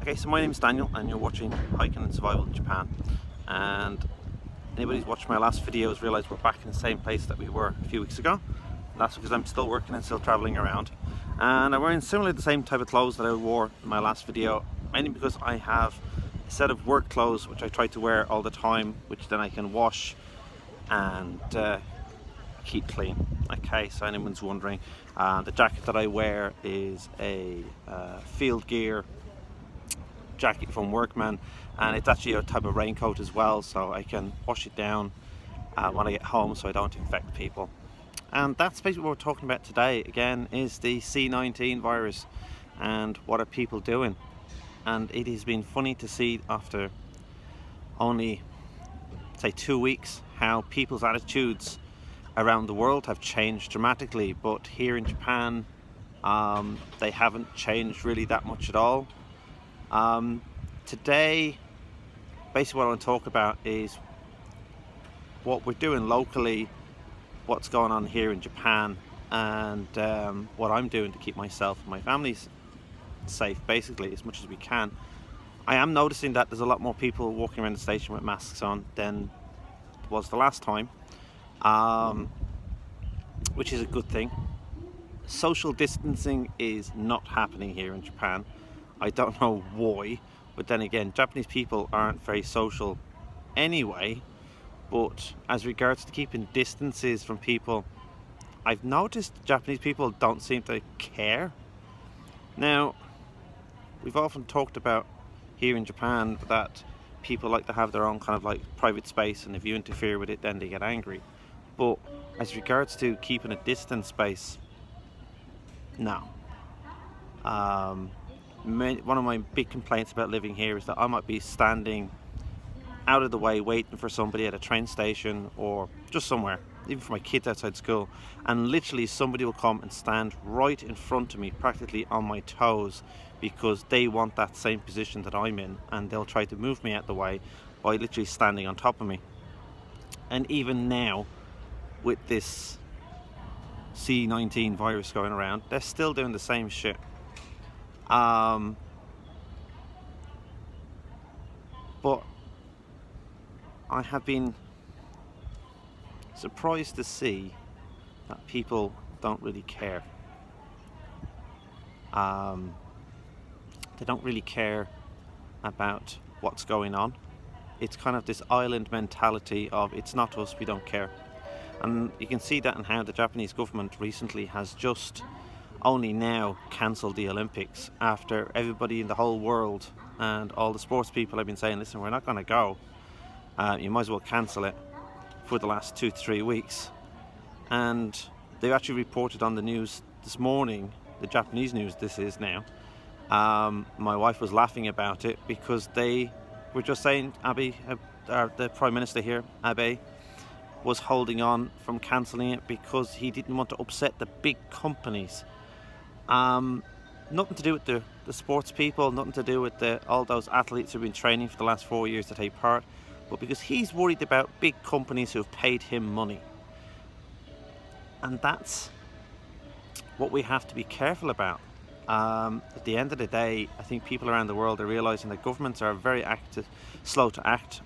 Okay, so my name is Daniel and you're watching Hiking and Survival in Japan. And anybody who's watched my last video has realised we're back in the same place that we were a few weeks ago. And that's because I'm still working and still travelling around. And I'm wearing similarly the same type of clothes that I wore in my last video, mainly because I have a set of work clothes which I try to wear all the time, which then I can wash and keep clean. Okay, so anyone's wondering, the jacket that I wear is a field gear jacket from Workman, and it's actually a type of raincoat as well, so I can wash it down when I get home so I don't infect people. And that's basically what we're talking about today, again, is the C-19 virus and what are people doing. And it has been funny to see after only, say, 2 weeks how people's attitudes around the world have changed dramatically, but here in Japan they haven't changed really that much at all. Today, basically what I want to talk about is what we're doing locally, what's going on here in Japan, and what I'm doing to keep myself and my family safe, basically, as much as we can. I am noticing that there's a lot more people walking around the station with masks on than was the last time, which is a good thing. Social distancing is not happening here in Japan. I don't know why, but then again, Japanese people aren't very social anyway. But as regards to keeping distances from people, I've noticed Japanese people don't seem to care. Now, we've often talked about here in Japan that people like to have their own kind of like private space, and if you interfere with it, then they get angry. But as regards to keeping a distance space, no. One of my big complaints about living here is that I might be standing out of the way waiting for somebody at a train station or just somewhere, even for my kids outside school, and literally somebody will come and stand right in front of me, practically on my toes, because they want that same position that I'm in, and they'll try to move me out the way by literally standing on top of me. And even now, with this C-19 virus going around, they're still doing the same shit. But I have been surprised to see that people don't really care. They don't really care about what's going on. It's kind of this island mentality of it's not us, we don't care. And you can see that in how the Japanese government recently has just only now cancelled the Olympics, after everybody in the whole world and all the sports people have been saying, listen, we're not going to go, you might as well cancel it, for the last 2-3 weeks. And they've actually reported on the news this morning, the Japanese news this is now, my wife was laughing about it because they were just saying Abe, the Prime Minister here, Abe, was holding on from cancelling it because he didn't want to upset the big companies. Nothing to do with the sports people, nothing to do with all those athletes who've been training for the last 4 years to take part, but because he's worried about big companies who have paid him money. And that's what we have to be careful about. At the end of the day, I think people around the world are realising that governments are very slow to act,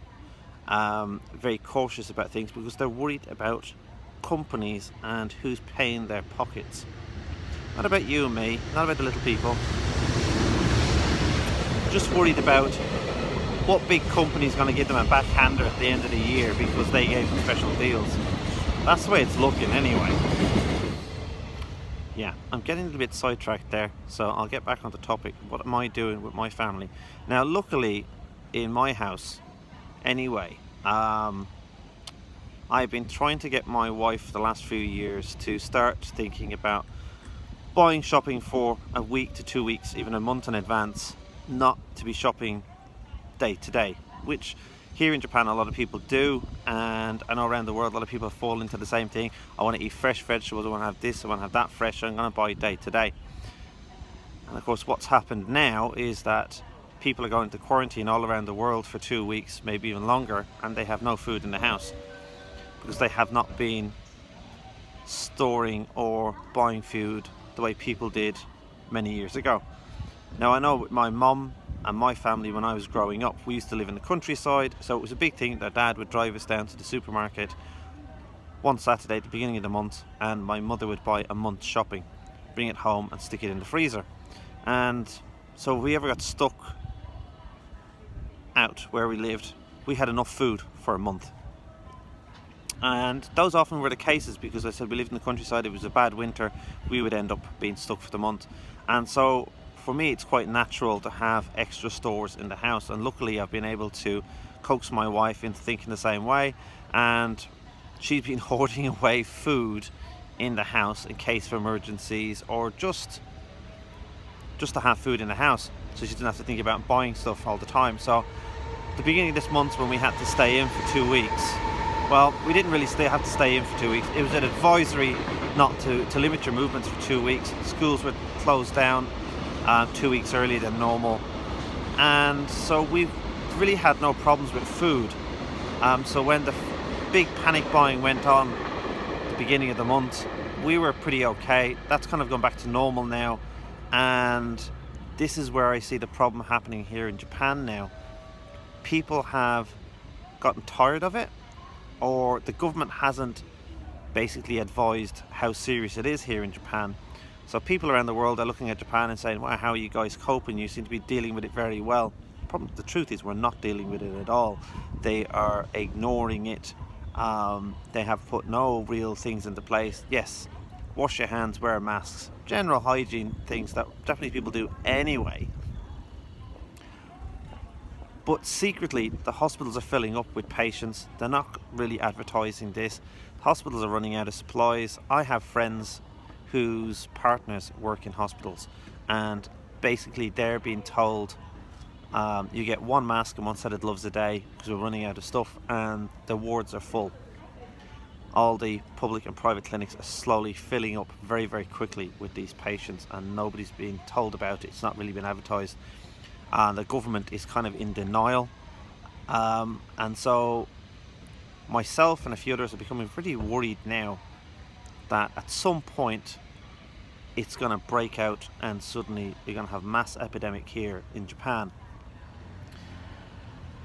very cautious about things, because they're worried about companies and who's paying their pockets. Not about you and me, not about the little people. Just worried about what big company's going to give them a backhander at the end of the year because they gave them special deals. That's the way it's looking anyway. Yeah, I'm getting a little bit sidetracked there, so I'll get back on the topic. What am I doing with my family? Now, luckily, in my house, anyway, I've been trying to get my wife the last few years to start thinking about buying shopping for a week to 2 weeks, even a month in advance, not to be shopping day to day, which here in Japan a lot of people do, and I know around the world a lot of people fall into the same thing. I want to eat fresh vegetables, I want to have this, I want to have that fresh, I'm going to buy day to day. And of course what's happened now is that people are going into quarantine all around the world for 2 weeks, maybe even longer, and they have no food in the house because they have not been storing or buying food the way people did many years ago. Now I know with my mum And my family, when I was growing up, we used to live in the countryside, so it was a big thing that Dad would drive us down to the supermarket one Saturday at the beginning of the month, and my mother would buy a month's shopping, bring it home and stick it in the freezer. And so if we ever got stuck out where we lived, we had enough food for a month. And those often were the cases, because I said we lived in the countryside, it was a bad winter, we would end up being stuck for the month. And so for me, it's quite natural to have extra stores in the house, and luckily I've been able to coax my wife into thinking the same way, and she's been hoarding away food in the house in case of emergencies, or just to have food in the house, so she doesn't have to think about buying stuff all the time. So the beginning of this month, when we had to stay in for 2 weeks, well, we didn't really have to stay in for 2 weeks. It was an advisory not to limit your movements for 2 weeks. Schools were closed down 2 weeks earlier than normal, and so we really had no problems with food. So when the big panic buying went on at the beginning of the month, we were pretty okay. That's kind of gone back to normal now, and this is where I see the problem happening here in Japan now. People have gotten tired of it, or the government hasn't basically advised how serious it is here in Japan. So people around the world are looking at Japan and saying, wow, how are you guys coping? You seem to be dealing with it very well. The truth is, we're not dealing with it at all. They are ignoring it. They have put no real things into place. Yes, wash your hands, wear masks, general hygiene things that definitely people do anyway. But secretly, the hospitals are filling up with patients. They're not really advertising this. Hospitals are running out of supplies. I have friends whose partners work in hospitals, and basically they're being told you get one mask and one set of gloves a day because we're running out of stuff, and the wards are full. All the public and private clinics are slowly filling up very, very quickly with these patients, and nobody's been told about it. It's not really been advertised, and the government is kind of in denial. And so myself and a few others are becoming pretty worried now that at some point it's going to break out, and suddenly you're going to have mass epidemic here in Japan.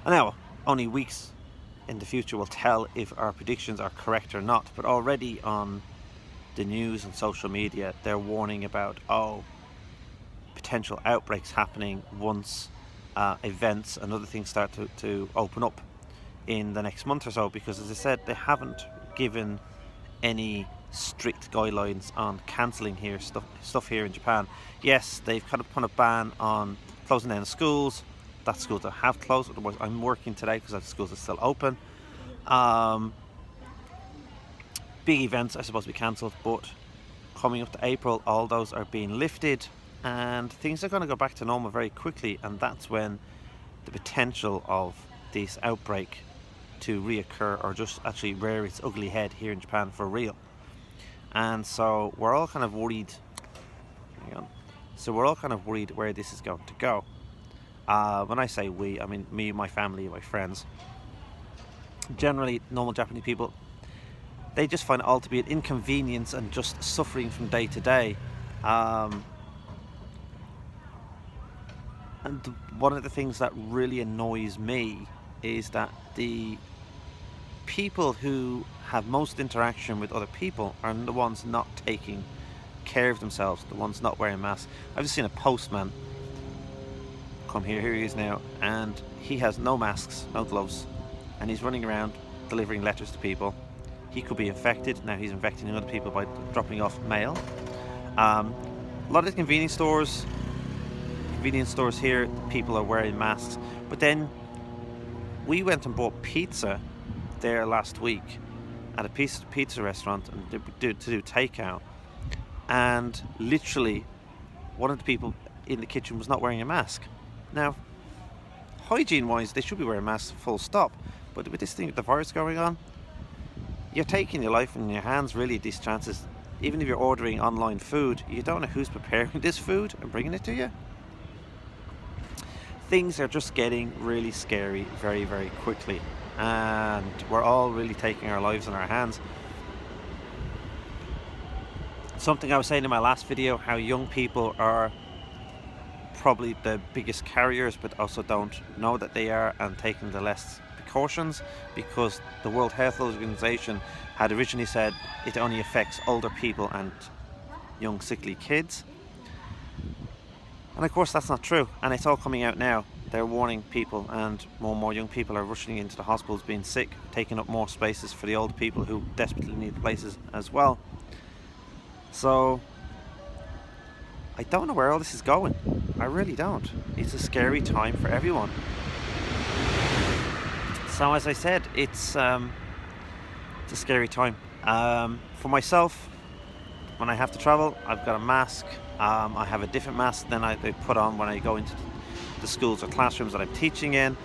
And now, only weeks in the future will tell if our predictions are correct or not, but already on the news and social media they're warning about potential outbreaks happening once events and other things start to open up in the next month or so, because as I said, they haven't given any strict guidelines on cancelling here stuff here in Japan. Yes, they've kind of put a ban on closing down schools. That's schools that have closed. Otherwise, I'm working today because the schools are still open. Big events are supposed to be cancelled, but coming up to April, all those are being lifted, and things are going to go back to normal very quickly. And that's when the potential of this outbreak to reoccur, or just actually rear its ugly head here in Japan for real. And so we're all kind of worried. So we're all kind of worried where this is going to go. When I say we, I mean me, my family, my friends. Generally, normal Japanese people, they just find it all to be an inconvenience and just suffering from day to day. And one of the things that really annoys me is that the people who have most interaction with other people are the ones not taking care of themselves, the ones not wearing masks. I've just seen a postman come here he is now, and he has no masks, no gloves, and he's running around delivering letters to people. He could be infected. Now he's infecting other people by dropping off mail. A lot of convenience stores here, people are wearing masks. But then we went and bought pizza there last week at a pizza restaurant and to do takeout, and literally one of the people in the kitchen was not wearing a mask. Now, hygiene wise, they should be wearing masks full stop, but with this thing with the virus going on, you're taking your life in your hands really at these chances. Even if you're ordering online food, you don't know who's preparing this food and bringing it to you. Things are just getting really scary very, very quickly, and we're all really taking our lives in our hands. Something I was saying in my last video, how young people are probably the biggest carriers, but also don't know that they are and taking the less precautions, because the World Health Organization had originally said it only affects older people and young sickly kids. And of course that's not true, and it's all coming out now. They're warning people, and more young people are rushing into the hospitals being sick, taking up more spaces for the old people who desperately need places as well. So I don't know where all this is going. I really don't. It's a scary time for everyone. So as I said, it's a scary time. For myself, when I have to travel, I've got a mask. I have a different mask than I put on when I go into the schools or classrooms that I'm teaching in.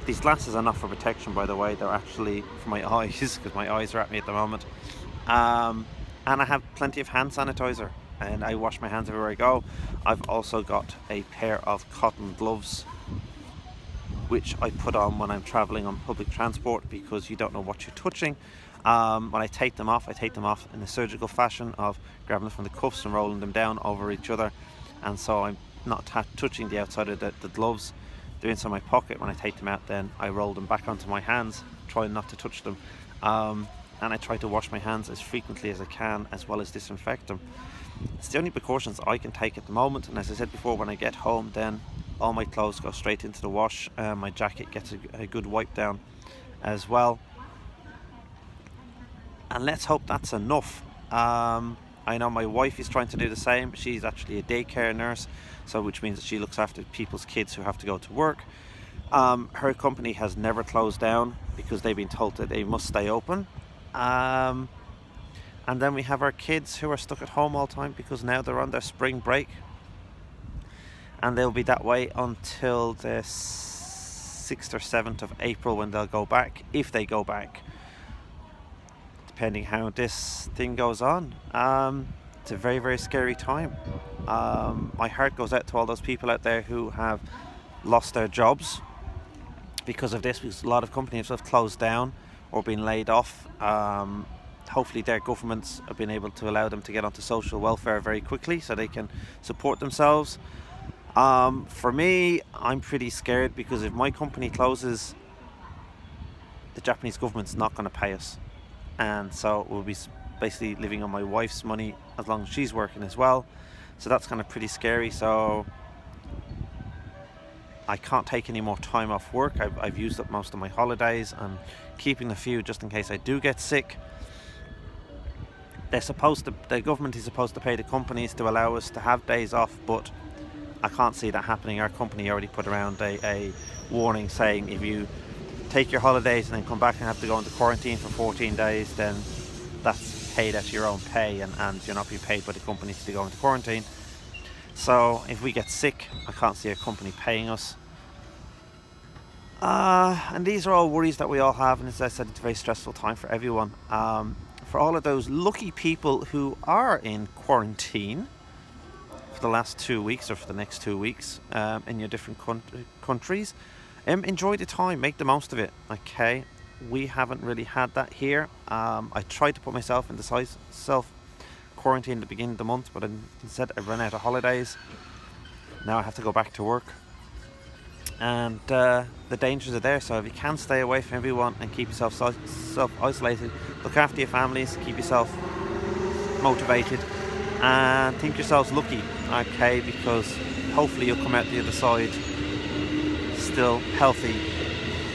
These glasses are not for protection, by the way. They're actually for my eyes, because my eyes are at me at the moment. And I have plenty of hand sanitizer, and I wash my hands everywhere I go. I've also got a pair of cotton gloves, which I put on when I'm traveling on public transport, because you don't know what you're touching. When I take them off in a surgical fashion of grabbing them from the cuffs and rolling them down over each other, and so I'm not touching the outside of the gloves. They're inside my pocket. When I take them out, then I roll them back onto my hands, trying not to touch them, and I try to wash my hands as frequently as I can, as well as disinfect them. It's the only precautions I can take at the moment, and as I said before, when I get home, then all my clothes go straight into the wash. My jacket gets a good wipe down as well. And let's hope that's enough. I know my wife is trying to do the same. She's actually a daycare nurse, so which means that she looks after people's kids who have to go to work. Her company has never closed down because they've been told that they must stay open. And then we have our kids who are stuck at home all the time because now they're on their spring break. And they'll be that way until the 6th or 7th of April, when they'll go back, if they go back, depending how this thing goes on. It's a very, very scary time. My heart goes out to all those people out there who have lost their jobs because of this, because a lot of companies have closed down or been laid off. Hopefully their governments have been able to allow them to get onto social welfare very quickly so they can support themselves. For me, I'm pretty scared, because if my company closes, the Japanese government's not going to pay us, and so we'll be basically living on my wife's money as long as she's working as well. So that's kind of pretty scary. So I can't take any more time off work. I've used up most of my holidays and keeping a few just in case I do get sick. The government is supposed to pay the companies to allow us to have days off, but I can't see that happening. Our company already put around a warning saying if you take your holidays and then come back and have to go into quarantine for 14 days, then that's paid at your own pay, and you're not being paid by the companies to go into quarantine. So if we get sick, I can't see a company paying us. And these are all worries that we all have, and as I said, it's a very stressful time for everyone. For all of those lucky people who are in quarantine for the last 2 weeks, or for the next 2 weeks, in your different countries, enjoy the time, make the most of it. Okay, we haven't really had that here. I tried to put myself in the self-quarantine at the beginning of the month, but instead I ran out of holidays. Now I have to go back to work, and the dangers are there. So if you can stay away from everyone and keep yourself self-isolated, look after your families, keep yourself motivated, and think yourselves lucky, okay, because hopefully you'll come out the other side still healthy.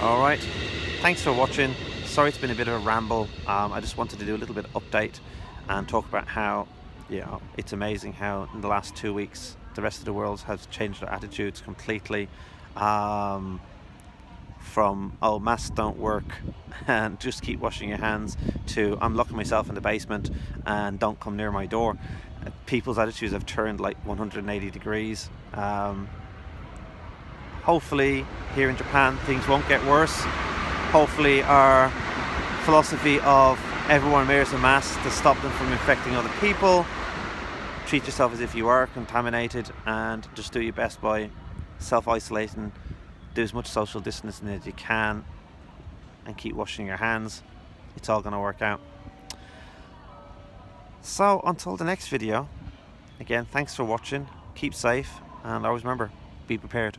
Alright, thanks for watching. Sorry it's been a bit of a ramble. I just wanted to do a little bit of update and talk about how, it's amazing how in the last 2 weeks the rest of the world has changed their attitudes completely. From masks don't work and just keep washing your hands, to I'm locking myself in the basement and don't come near my door. People's attitudes have turned like 180 degrees. Hopefully here in Japan things won't get worse. Hopefully our philosophy of everyone wears a mask to stop them from infecting other people. Treat yourself as if you are contaminated, and just do your best by self-isolating. Do as much social distancing as you can and keep washing your hands. It's all going to work out. So until the next video, again, thanks for watching. Keep safe, and always remember, be prepared.